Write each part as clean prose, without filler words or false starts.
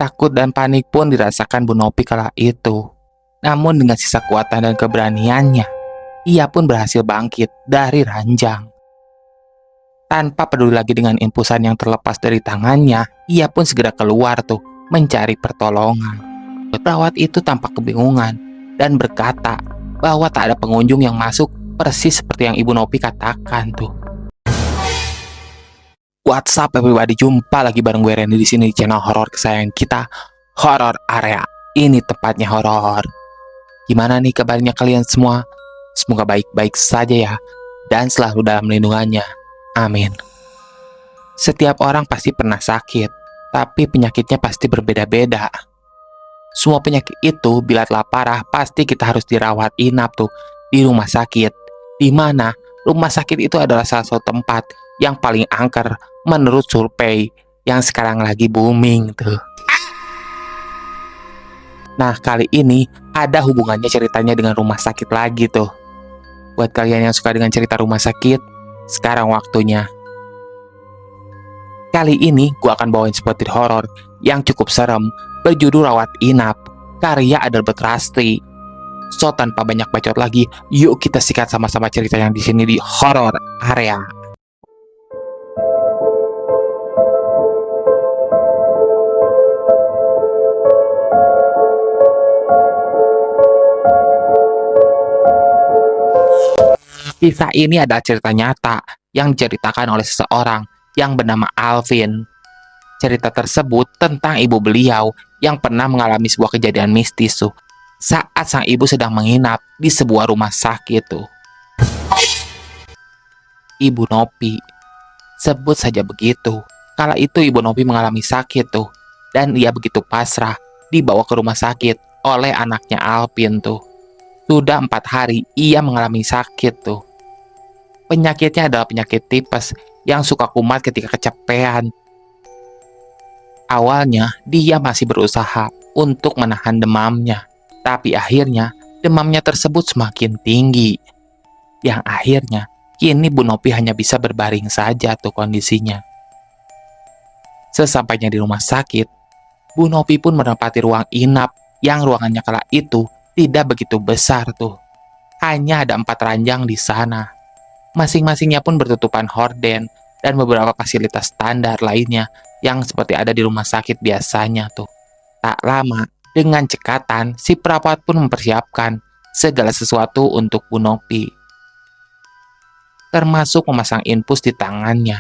Takut dan panik pun dirasakan Bu Nopi kala itu. Namun dengan sisa kekuatan dan keberaniannya, ia pun berhasil bangkit dari ranjang. Tanpa peduli lagi dengan impusan yang terlepas dari tangannya, ia pun segera keluar tuh mencari pertolongan. Perawat itu tampak kebingungan dan berkata bahwa tak ada pengunjung yang masuk, persis seperti yang Ibu Nopi katakan tuh. What's up everybody, jumpa lagi bareng gue Randy di sini di channel horor kesayangan kita, Horror Area. Ini tempatnya horor. Gimana nih kabarnya kalian semua? Semoga baik-baik saja ya, dan selalu dalam lindungannya. Amin. Setiap orang pasti pernah sakit, tapi penyakitnya pasti berbeda-beda. Semua penyakit itu bila telah parah pasti kita harus dirawat inap tuh di rumah sakit. Di mana rumah sakit itu adalah salah satu tempat yang paling angker menurut survei yang sekarang lagi booming tuh. Nah, kali ini ada hubungannya ceritanya dengan rumah sakit lagi tuh. Buat kalian yang suka dengan cerita rumah sakit, sekarang waktunya. Kali ini gue akan bawain spotted horror yang cukup serem berjudul Rawat Inap, karya Adelbert Rasti. So, tanpa banyak bacot lagi, yuk kita sikat sama-sama cerita yang di sini di Horror Area. Kisah ini adalah cerita nyata yang diceritakan oleh seseorang yang bernama Alvin. Cerita tersebut tentang ibu beliau yang pernah mengalami sebuah kejadian mistis tuh saat sang ibu sedang menginap di sebuah rumah sakit tuh. Ibu Nopi. Sebut saja begitu. Kala itu Ibu Nopi mengalami sakit tuh, dan ia begitu pasrah dibawa ke rumah sakit oleh anaknya Alvin tuh. Sudah 4 hari ia mengalami sakit tuh. Penyakitnya adalah penyakit tipes yang suka kumat ketika kecapean. Awalnya dia masih berusaha untuk menahan demamnya, tapi akhirnya demamnya tersebut semakin tinggi. Yang akhirnya kini Bu Nopi hanya bisa berbaring saja tuh kondisinya. Sesampainya di rumah sakit, Bu Nopi pun menempati ruang inap yang ruangannya kala itu tidak begitu besar tuh. Hanya ada 4 ranjang di sana. Masing-masingnya pun bertutupan horden dan beberapa fasilitas standar lainnya yang seperti ada di rumah sakit biasanya tuh. Tak lama, dengan cekatan, si perawat pun mempersiapkan segala sesuatu untuk Bu Nopi. Termasuk memasang infus di tangannya.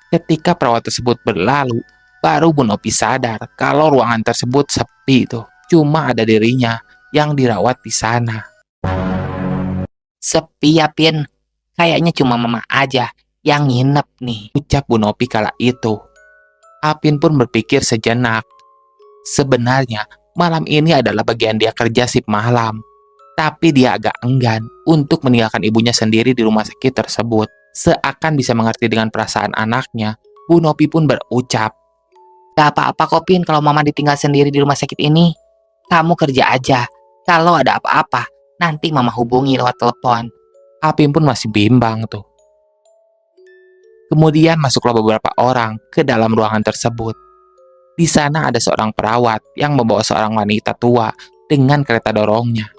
Ketika perawat tersebut berlalu, baru Bu Nopi sadar kalau ruangan tersebut sepi tuh. Cuma ada dirinya yang dirawat di sana. Sepi ya, Pin. Kayaknya cuma mama aja yang nginep nih, ucap Bu Nopi kala itu. Apin pun berpikir sejenak. Sebenarnya malam ini adalah bagian dia kerja shift malam. Tapi dia agak enggan untuk meninggalkan ibunya sendiri di rumah sakit tersebut. Seakan bisa mengerti dengan perasaan anaknya, Bu Nopi pun berucap, "Gak apa-apa kok, Pin, kalau mama ditinggal sendiri di rumah sakit ini. Kamu kerja aja. Kalau ada apa-apa, nanti mama hubungi lewat telepon." Apin pun masih bimbang tuh. Kemudian masuklah beberapa orang ke dalam ruangan tersebut. Di sana ada seorang perawat yang membawa seorang wanita tua dengan kereta dorongnya.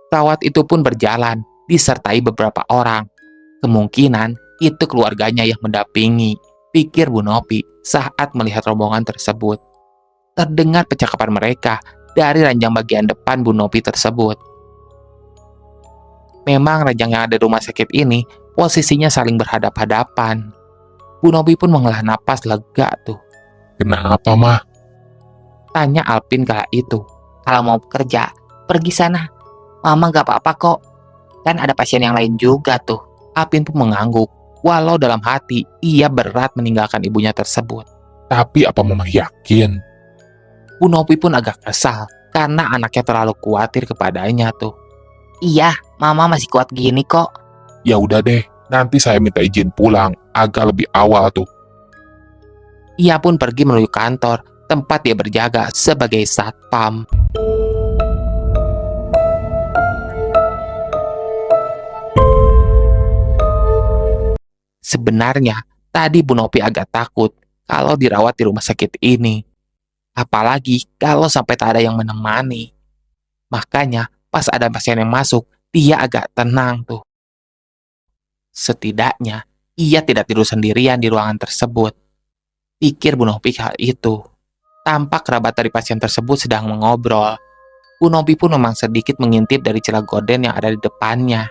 Perawat itu pun berjalan disertai beberapa orang. Kemungkinan itu keluarganya yang mendampingi, pikir Bu Nopi saat melihat rombongan tersebut. Terdengar percakapan mereka dari ranjang bagian depan Bu Nopi tersebut. Memang ranjang yang ada di rumah sakit ini posisinya saling berhadap-hadapan. Bu Nopi pun menghela napas lega tuh. "Kenapa, Mah?" Tanya Alvin kala itu. "Kalau mau kerja, pergi sana. Mama gak apa-apa kok. Kan ada pasien yang lain juga tuh." Alvin pun mengangguk, walau dalam hati ia berat meninggalkan ibunya tersebut. "Tapi apa Mama yakin?" Bu Nopi pun agak kesal karena anaknya terlalu khawatir kepadanya tuh. "Iya, mama masih kuat gini kok." "Ya udah deh, nanti saya minta izin pulang agak lebih awal tuh." Ia pun pergi menuju kantor tempat dia berjaga sebagai satpam. Sebenarnya, tadi Bu Nopi agak takut kalau dirawat di rumah sakit ini. Apalagi kalau sampai tak ada yang menemani. Makanya pas ada pasien yang masuk, dia agak tenang tuh. Setidaknya, ia tidak tidur sendirian di ruangan tersebut. Pikir Bu Novi hal itu. Tampak kerabat dari pasien tersebut sedang mengobrol. Bu Novi pun memang sedikit mengintip dari celah gorden yang ada di depannya.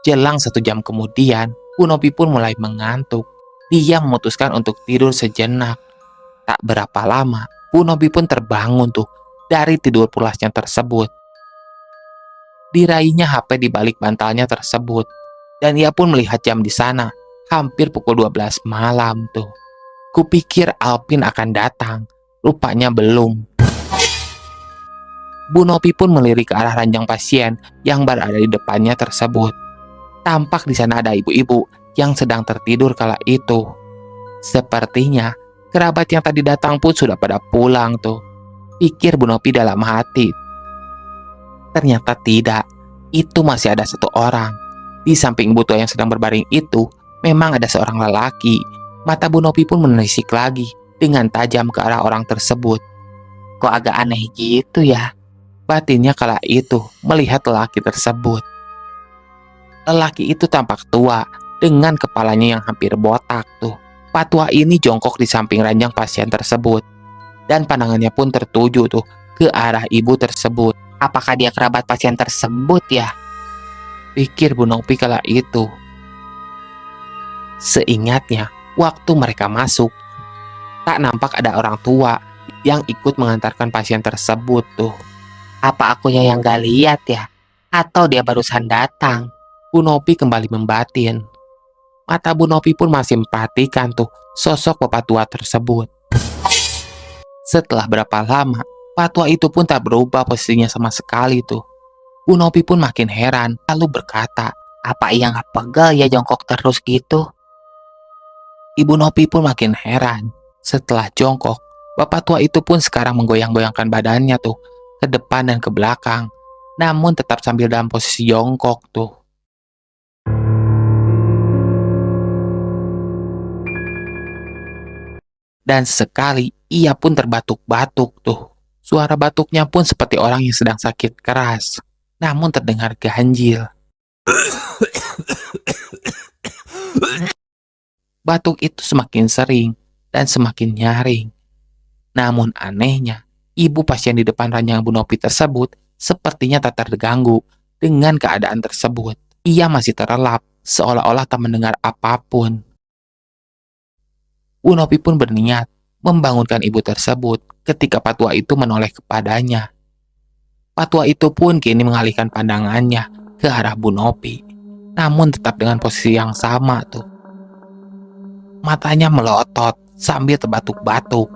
Jelang 1 jam kemudian, Bu Novi pun mulai mengantuk. Dia memutuskan untuk tidur sejenak. Tak berapa lama, Bu Novi pun terbangun tuh dari tidur pulasnya tersebut. Diraihnya HP di balik bantalnya tersebut. Dan ia pun melihat jam di sana, hampir pukul 12 malam tuh. Kupikir Alpin akan datang, rupanya belum. Bu Novi pun melirik ke arah ranjang pasien yang berada di depannya tersebut. Tampak di sana ada ibu-ibu yang sedang tertidur kala itu. Sepertinya kerabat yang tadi datang pun sudah pada pulang tuh. Pikir Bu Novi dalam hati. Ternyata tidak, itu masih ada 1 orang. Di samping ibu tua yang sedang berbaring itu, memang ada seorang lelaki. Mata Bu Novi pun menelisik lagi dengan tajam ke arah orang tersebut. Kok agak aneh gitu ya? Batinnya kala itu melihat lelaki tersebut. Lelaki itu tampak tua dengan kepalanya yang hampir botak tuh. Pak tua ini jongkok di samping ranjang pasien tersebut. Dan pandangannya pun tertuju tuh ke arah ibu tersebut. Apakah dia kerabat pasien tersebut ya? Pikir Bu Novi kala itu. Seingatnya, waktu mereka masuk, tak nampak ada orang tua yang ikut mengantarkan pasien tersebut tuh. Apa akunya yang gak lihat ya? Atau dia barusan datang? Bu Novi kembali membatin. Mata Bu Novi pun masih memperhatikan tuh sosok bapak tua tersebut. Setelah berapa lama, Pak tua itu pun tak berubah posisinya sama sekali tuh. Bu Novi pun makin heran, lalu berkata, Apa ia gak pegel ya jongkok terus gitu? Ibu Novi pun makin heran. Setelah jongkok, bapak tua itu pun sekarang menggoyang-goyangkan badannya tuh ke depan dan ke belakang, namun tetap sambil dalam posisi jongkok tuh. Dan sekali ia pun terbatuk-batuk tuh. Suara batuknya pun seperti orang yang sedang sakit keras, namun terdengar ganjil. Batuk itu semakin sering dan semakin nyaring. Namun anehnya, ibu pasien di depan ranjang Bu Novi tersebut sepertinya tak terganggu dengan keadaan tersebut. Ia masih terlelap, seolah-olah tak mendengar apapun. Bu Novi pun berniat membangunkan ibu tersebut ketika Pak tua itu menoleh kepadanya. Pak tua itu pun kini mengalihkan pandangannya ke arah Bu Novi, namun tetap dengan posisi yang sama tuh. Matanya melotot sambil terbatuk-batuk.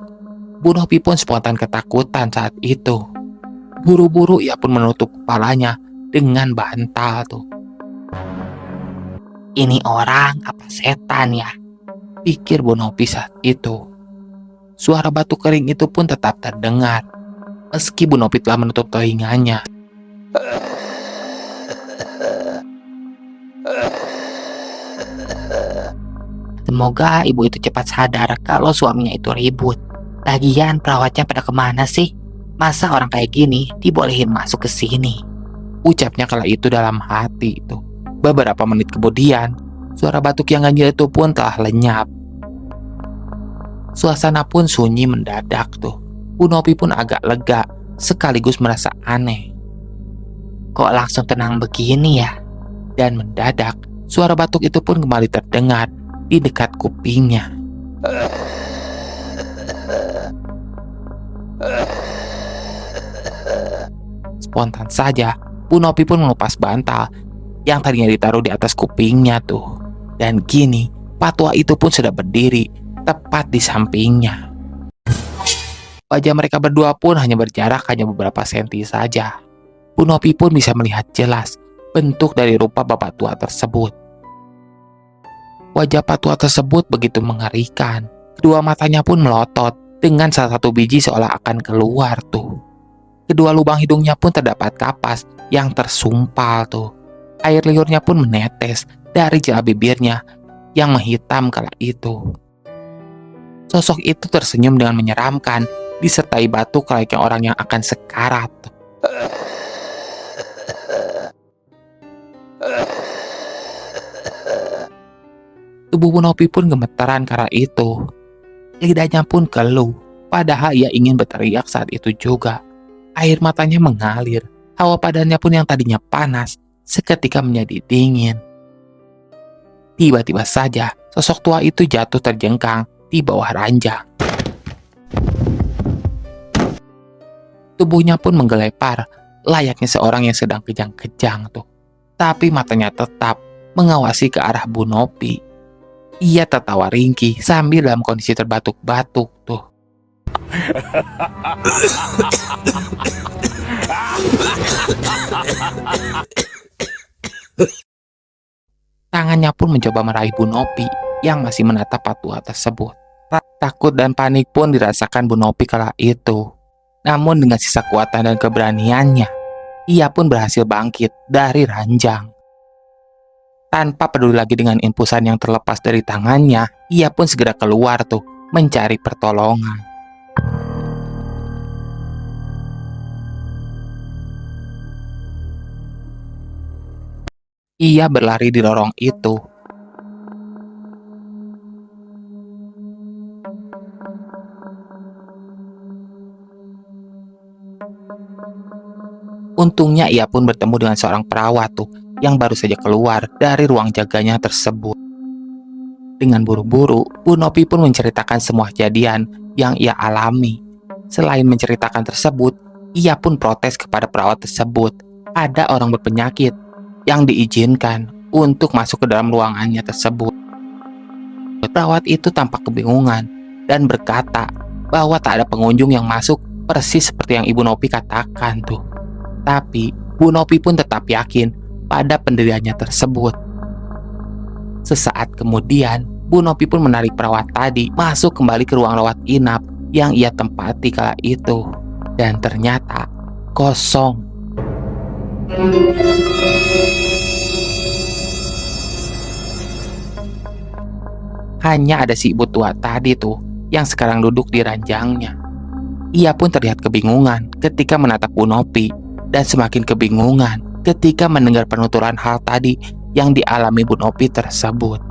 Bu Novi pun spontan ketakutan saat itu. Buru-buru ia pun menutup kepalanya dengan bantal tuh. Ini orang apa setan ya? Pikir Bu Novi saat itu. Suara batuk kering itu pun tetap terdengar, meski Bu Novi telah menutup telinganya. Semoga ibu itu cepat sadar kalau suaminya itu ribut. Lagian perawatnya pada kemana sih? Masa orang kayak gini dibolehin masuk ke sini? Ucapnya kala itu dalam hati itu. Beberapa menit kemudian, suara batuk yang ganjil itu pun telah lenyap. Suasana pun sunyi mendadak tuh. Bu Novi pun agak lega, sekaligus merasa aneh. Kok langsung tenang begini ya? Dan mendadak, suara batuk itu pun kembali terdengar di dekat kupingnya. Spontan saja, Bu Novi pun mengupas bantal yang tadinya ditaruh di atas kupingnya tuh. Dan kini, Pak tua itu pun sudah berdiri tepat di sampingnya. Wajah mereka berdua pun hanya berjarak beberapa senti saja. Bu Novi pun bisa melihat jelas bentuk dari rupa bapak tua tersebut. Wajah Pak tua tersebut begitu mengerikan. Kedua matanya pun melotot dengan salah satu biji seolah akan keluar tuh. Kedua lubang hidungnya pun terdapat kapas yang tersumpal tuh. Air liurnya pun menetes dari celah bibirnya yang menghitam kala itu. Sosok itu tersenyum dengan menyeramkan, disertai batuk layaknya orang yang akan sekarat. Tubuh Bu Nopi pun gemetaran karena itu. Lidahnya pun keluh, padahal ia ingin berteriak saat itu juga. Air matanya mengalir, hawa badannya pun yang tadinya panas, seketika menjadi dingin. Tiba-tiba saja, sosok tua itu jatuh terjengkang di bawah ranjang. Tubuhnya pun menggelepar, layaknya seorang yang sedang kejang-kejang tuh. Tapi matanya tetap mengawasi ke arah Bu Nopi. Ia tertawa ringkih sambil dalam kondisi terbatuk-batuk tuh. Tangannya pun mencoba meraih Bu Nopi yang masih menatap patua tersebut. Takut dan panik pun dirasakan Bu Nopi kala itu. Namun dengan sisa kekuatan dan keberaniannya, ia pun berhasil bangkit dari ranjang. Tanpa peduli lagi dengan impusan yang terlepas dari tangannya, ia pun segera keluar tuh mencari pertolongan. Ia berlari di lorong itu. Untungnya ia pun bertemu dengan seorang perawat tuh yang baru saja keluar dari ruang jaganya tersebut. Dengan buru-buru, Bu Nopi pun menceritakan semua kejadian yang ia alami. Selain menceritakan tersebut, ia pun protes kepada perawat tersebut. Ada orang berpenyakit yang diizinkan untuk masuk ke dalam ruangannya tersebut. Perawat itu tampak kebingungan dan berkata bahwa tak ada pengunjung yang masuk, persis seperti yang Ibu Nopi katakan tuh. Tapi Bu Nopi pun tetap yakin pada pendiriannya tersebut. Sesaat kemudian, Bu Nopi pun menarik perawat tadi masuk kembali ke ruang rawat inap yang ia tempati kala itu. Dan ternyata kosong. Hanya ada si ibu tua tadi tuh yang sekarang duduk di ranjangnya. Ia pun terlihat kebingungan ketika menatap Bu Nopi dan semakin kebingungan ketika mendengar penuturan hal tadi yang dialami Bu Nopi tersebut.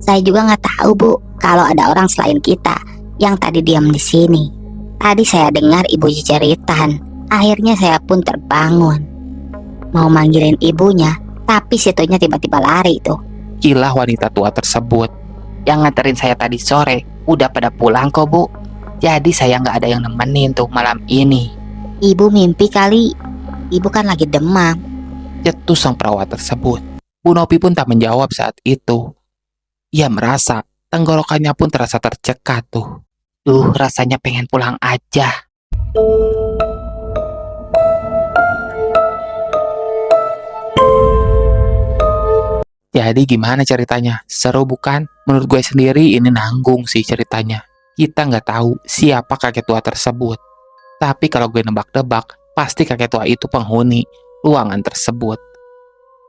Saya juga nggak tahu, Bu, kalau ada orang selain kita yang tadi diam di sini. Tadi saya dengar ibu jeritan. Akhirnya saya pun terbangun. Mau manggilin ibunya, tapi situnya tiba-tiba lari tuh. Kilah wanita tua tersebut. Yang nganterin saya tadi sore udah pada pulang kok, Bu. Jadi saya nggak ada yang nemenin tuh malam ini. Ibu mimpi kali. Ibu kan lagi demam. Cetus sang perawat tersebut. Bu Nopi pun tak menjawab saat itu. Ia merasa tenggorokannya pun terasa tercekat tuh. Rasanya pengen pulang aja. Jadi gimana ceritanya? Seru bukan? Menurut gue sendiri ini nanggung sih ceritanya. Kita nggak tahu siapa kakek tua tersebut. Tapi kalau gue nebak-nebak, pasti kakek tua itu penghuni ruangan tersebut.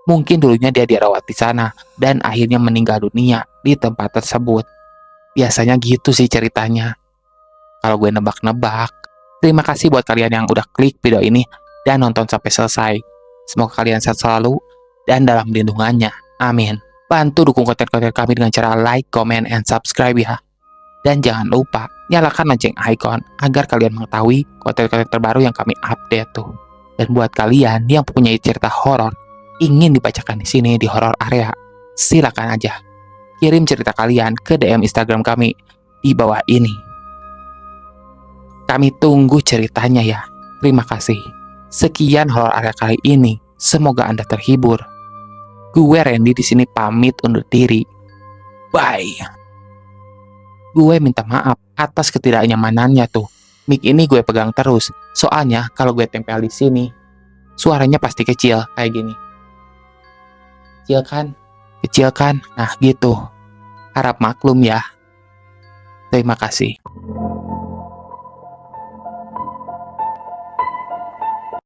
Mungkin dulunya dia dirawat di sana dan akhirnya meninggal dunia di tempat tersebut. Biasanya gitu sih ceritanya. Kalau gue nebak-nebak. Terima kasih buat kalian yang udah klik video ini dan nonton sampai selesai. Semoga kalian sehat selalu dan dalam lindungannya. Amin. Bantu dukung konten-konten kami dengan cara like, comment, and subscribe ya. Dan jangan lupa nyalakan lonceng icon agar kalian mengetahui konten-konten terbaru yang kami update tuh. Dan buat kalian yang mempunyai cerita horor ingin dibacakan di sini di Horor Area, silakan aja kirim cerita kalian ke DM Instagram kami di bawah ini. Kami tunggu ceritanya ya. Terima kasih. Sekian Horor Area kali ini. Semoga Anda terhibur. Gue Randy di sini pamit undur diri. Bye. Gue minta maaf atas ketidaknyamanannya tuh. Mic ini gue pegang terus. Soalnya kalau gue tempel di sini, suaranya pasti kecil kayak gini. Kecil kan? Kecil kan? Nah gitu. Harap maklum ya. Terima kasih.